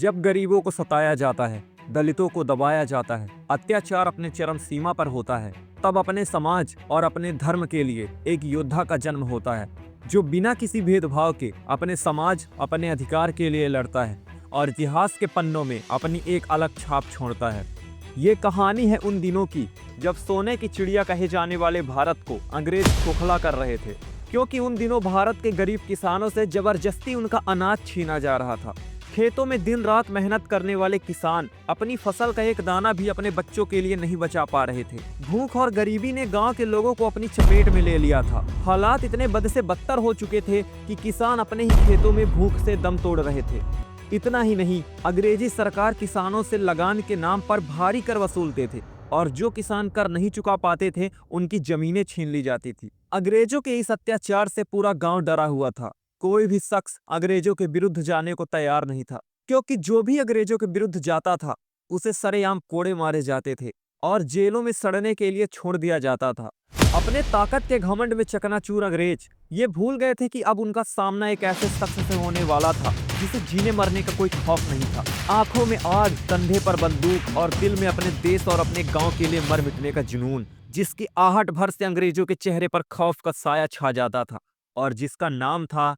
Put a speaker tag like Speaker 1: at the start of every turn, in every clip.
Speaker 1: जब गरीबों को सताया जाता है, दलितों को दबाया जाता है, अत्याचार अपने चरम सीमा पर होता है, तब अपने समाज और अपने धर्म के लिए एक योद्धा का जन्म होता है, जो बिना किसी भेदभाव के अपने समाज, अपने अधिकार के लिए लड़ता है और इतिहास के पन्नों में अपनी एक अलग छाप छोड़ता है। ये कहानी है उन दिनों की जब सोने की चिड़िया कहे जाने वाले भारत को अंग्रेज खोखला कर रहे थे, क्योंकि उन दिनों भारत के गरीब किसानों से जबरदस्ती उनका अनाज छीना जा रहा था। खेतों में दिन रात मेहनत करने वाले किसान अपनी फसल का एक दाना भी अपने बच्चों के लिए नहीं बचा पा रहे थे। भूख और गरीबी ने गांव के लोगों को अपनी चपेट में ले लिया था। हालात इतने बद से बदतर हो चुके थे कि किसान अपने ही खेतों में भूख से दम तोड़ रहे थे। इतना ही नहीं, अंग्रेजी सरकार किसानों से लगान के नाम पर भारी कर वसूलते थे और जो किसान कर नहीं चुका पाते थे उनकी जमीनें छीन ली जाती थी। अंग्रेजों के इस अत्याचार से पूरा गांव डरा हुआ था। कोई भी शख्स अंग्रेजों के विरुद्ध जाने को तैयार नहीं था, क्योंकि जो भी अंग्रेजों के विरुद्ध जाता था उसे सरेआम कोड़े मारे जाते थे और जेलों में सड़ने के लिए छोड़ दिया जाता था। अपने ताकत के घमंड में चकनाचूर अंग्रेज ये भूल गए थे कि अब उनका सामना एक ऐसे शख्स से होने वाला था जिसे जीने मरने का कोई खौफ नहीं था। आंखों में आग, कंधे पर बंदूक और दिल में अपने देश और अपने गांव के लिए मर मिटने का जुनून, जिसकी आहट भर से अंग्रेजों के चेहरे पर खौफ का साया छा जाता था और जिसका नाम था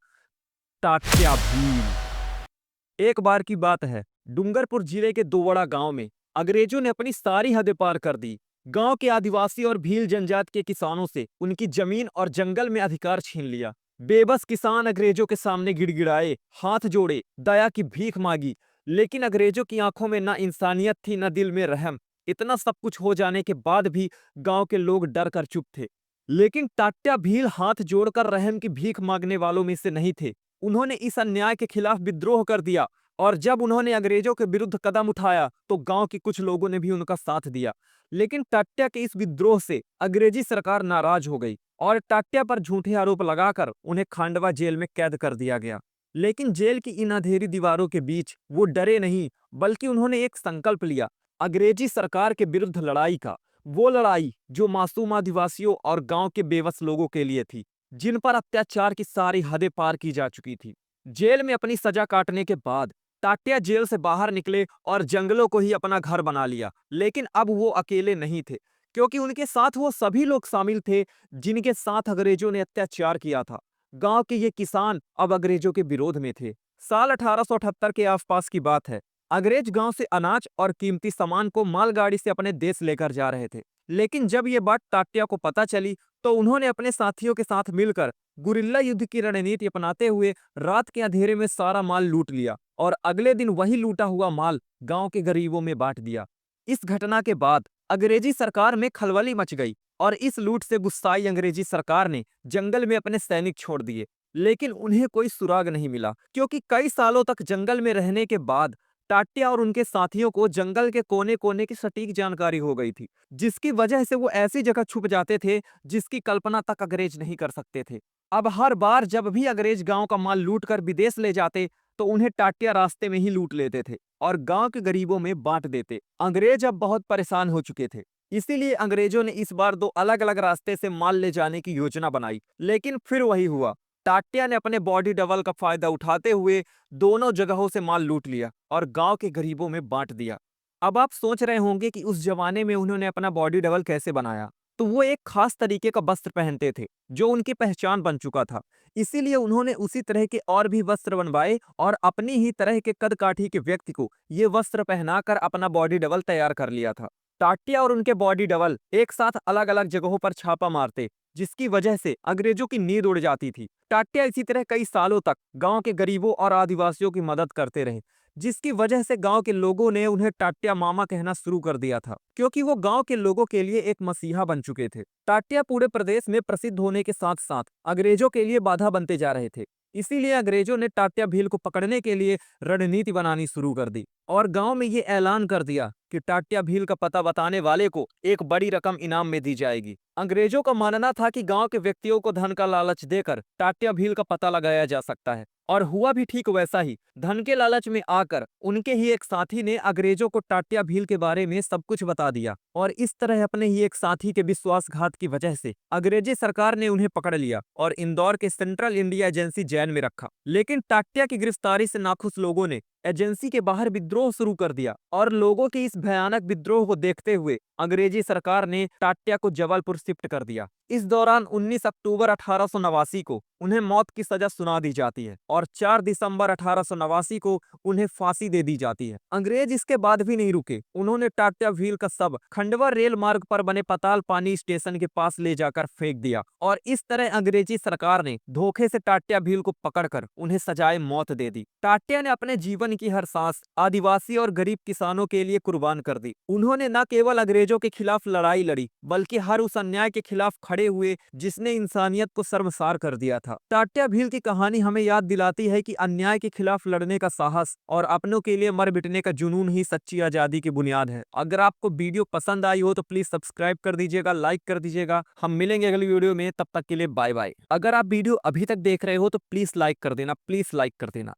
Speaker 1: तात्या भील। एक बार की बात है, डूंगरपुर जिले के दोवड़ा गांव में अंग्रेजों ने अपनी सारी हदें पार कर दी। गांव के आदिवासी और भील जनजाति के किसानों से उनकी जमीन और जंगल में अधिकार छीन लिया। बेबस किसान अंग्रेजों के सामने गिड़गिड़ाए, हाथ जोड़े, दया की भीख मांगी, लेकिन अंग्रेजों की आंखों में न इंसानियत थी न दिल में रहम। इतना सब कुछ हो जाने के बाद भी गांव के लोग डर कर चुप थे। लेकिन तात्या भील हाथ जोड़कर रहम की भीख मांगने वालों में से नहीं थे। उन्होंने इस अन्याय के खिलाफ विद्रोह कर दिया और जब उन्होंने अंग्रेजों के विरुद्ध कदम उठाया तो गांव के कुछ लोगों ने भी उनका साथ दिया। लेकिन टाट्या के इस विद्रोह से अंग्रेजी सरकार नाराज हो गई और टाट्या पर झूठे आरोप लगाकर उन्हें खांडवा जेल में कैद कर दिया गया। लेकिन जेल की इन अंधेरी दीवारों के बीच वो डरे नहीं, बल्कि उन्होंने एक संकल्प लिया, अंग्रेजी सरकार के विरुद्ध लड़ाई का। वो लड़ाई जो मासूम आदिवासियों और गांव के बेबस लोगों के लिए थी, जिन पर अत्याचार की सारी हदें पार की जा चुकी थी। जेल में अपनी सजा काटने के बाद टाट्या जेल से बाहर निकले और जंगलों को ही अपना घर बना लिया। लेकिन अब वो अकेले नहीं थे, क्योंकि उनके साथ वो सभी लोग शामिल थे जिनके साथ अंग्रेजों ने अत्याचार किया था। गांव के ये किसान अब अंग्रेजों के विरोध में थे। साल 1878 के आसपास की बात है। अंग्रेज गांव से अनाज और कीमती सामान को मालगाड़ी से अपने देश लेकर जा रहे थे। लेकिन जब ये बात टाट्या को पता चली तो उन्होंने अपने साथियों के साथ मिलकर गुरिल्ला युद्ध की रणनीति अपनाते हुए रात के अंधेरे में सारा माल लूट लिया और अगले दिन वही लूटा हुआ माल गांव के गरीबों में बांट दिया। इस घटना के बाद अंग्रेजी सरकार में खलबली मच गई और इस लूट से गुस्साई अंग्रेजी सरकार ने जंगल में अपने सैनिक छोड़ दिए। लेकिन उन्हें कोई सुराग नहीं मिला, क्योंकि कई सालों तक जंगल में रहने के बाद टाट्या और उनके साथियों को जंगल के कोने कोने की सटीक जानकारी हो गई थी, जिसकी वजह से वो ऐसी जगह छुप जाते थे जिसकी कल्पना तक अंग्रेज नहीं कर सकते थे। अब हर बार जब भी अंग्रेज गांव का माल लूट कर विदेश ले जाते तो उन्हें टाट्या रास्ते में ही लूट लेते थे और गांव के गरीबों में बांट देते। अंग्रेज अब बहुत परेशान हो चुके थे, इसीलिए अंग्रेजों ने इस बार दो अलग अलग रास्ते से माल ले जाने की योजना बनाई। लेकिन फिर वही हुआ, टाट्या ने अपने बॉडी डबल का फायदा उठाते हुए दोनों जगहों से माल लूट लिया और गांव के गरीबों में बांट दिया। अब आप सोच रहे होंगे कि उस जमाने में उन्होंने अपना बॉडी डबल कैसे बनाया। तो वो एक खास तरीके का वस्त्र पहनते थे जो उनकी पहचान बन चुका था। इसीलिए उन्होंने उसी तरह के और भी वस्त्र बनवाए और अपनी ही तरह के कद काठी के व्यक्ति को ये वस्त्र पहनाकर अपना बॉडी डबल तैयार कर लिया था। टाट्या और उनके बॉडी डबल एक साथ अलग अलग जगहों पर छापा मारते, जिसकी वजह से अंग्रेजों की नींद उड़ जाती थी। टाट्या इसी तरह कई सालों तक गांव के गरीबों और आदिवासियों की मदद करते रहे, जिसकी वजह से गांव के लोगों ने उन्हें टाट्या मामा कहना शुरू कर दिया था, क्योंकि वो गांव के लोगों के लिए एक मसीहा बन चुके थे। टाट्या पूरे प्रदेश में प्रसिद्ध होने के साथ साथ अंग्रेजों के लिए बाधा बनते जा रहे थे। इसीलिए अंग्रेजों ने टाट्या भील को पकड़ने के लिए रणनीति बनानी शुरू कर दी और गांव में ये ऐलान कर दिया कि टाट्या भील का पता बताने वाले को एक बड़ी रकम इनाम में दी जाएगी। अंग्रेजों का मानना था कि गांव के व्यक्तियों को धन का लालच देकर टाट्या भील का पता लगाया जा सकता है, और हुआ भी ठीक वैसा ही। धन के लालच में आकर उनके ही एक साथी ने अंग्रेजों को टाट्या भील के बारे में सब कुछ बता दिया और इस तरह अपने ही एक साथी के विश्वासघात की वजह से अंग्रेजी सरकार ने उन्हें पकड़ लिया और इंदौर के सेंट्रल इंडिया एजेंसी जेल में रखा। लेकिन टाट्या की गिरफ्तारी से नाखुश लोगों ने एजेंसी के बाहर विद्रोह शुरू कर दिया और लोगों के इस भयानक विद्रोह को देखते हुए अंग्रेजी सरकार ने टाट्या को जबलपुर शिफ्ट कर दिया। इस दौरान 19 अक्टूबर 1889 को उन्हें मौत की सजा सुना दी जाती है और 4 दिसंबर 1889 को उन्हें फांसी दे दी जाती है। अंग्रेज इसके बाद भी नहीं रुके। उन्होंने टाट्या भील का शव खंडवा रेल मार्ग पर बने पताल पानी स्टेशन के पास ले जाकर फेंक दिया और इस तरह अंग्रेजी सरकार ने धोखे से टाट्या भील को पकड़कर उन्हें सजाए मौत दे दी। टाट्या ने अपने जीवन की हर सांस आदिवासी और गरीब किसानों के लिए कुर्बान कर दी। उन्होंने न केवल अंग्रेजों के खिलाफ लड़ाई लड़ी बल्कि हर उस अन्याय के खिलाफ खड़े हुए जिसने इंसानियत को शर्मसार कर दिया था। टाट्या भील की कहानी हमें याद दिलाती है कि अन्याय के खिलाफ लड़ने का साहस और अपनों के लिए मर मिटने का जुनून ही सच्ची आजादी की बुनियाद है। अगर आपको वीडियो पसंद आई हो तो प्लीज सब्सक्राइब कर दीजिएगा, लाइक कर दीजिएगा। हम मिलेंगे अगली वीडियो में, तब तक के लिए बाय बाय। अगर आप वीडियो अभी तक देख रहे हो तो प्लीज लाइक कर देना, प्लीज लाइक कर देना।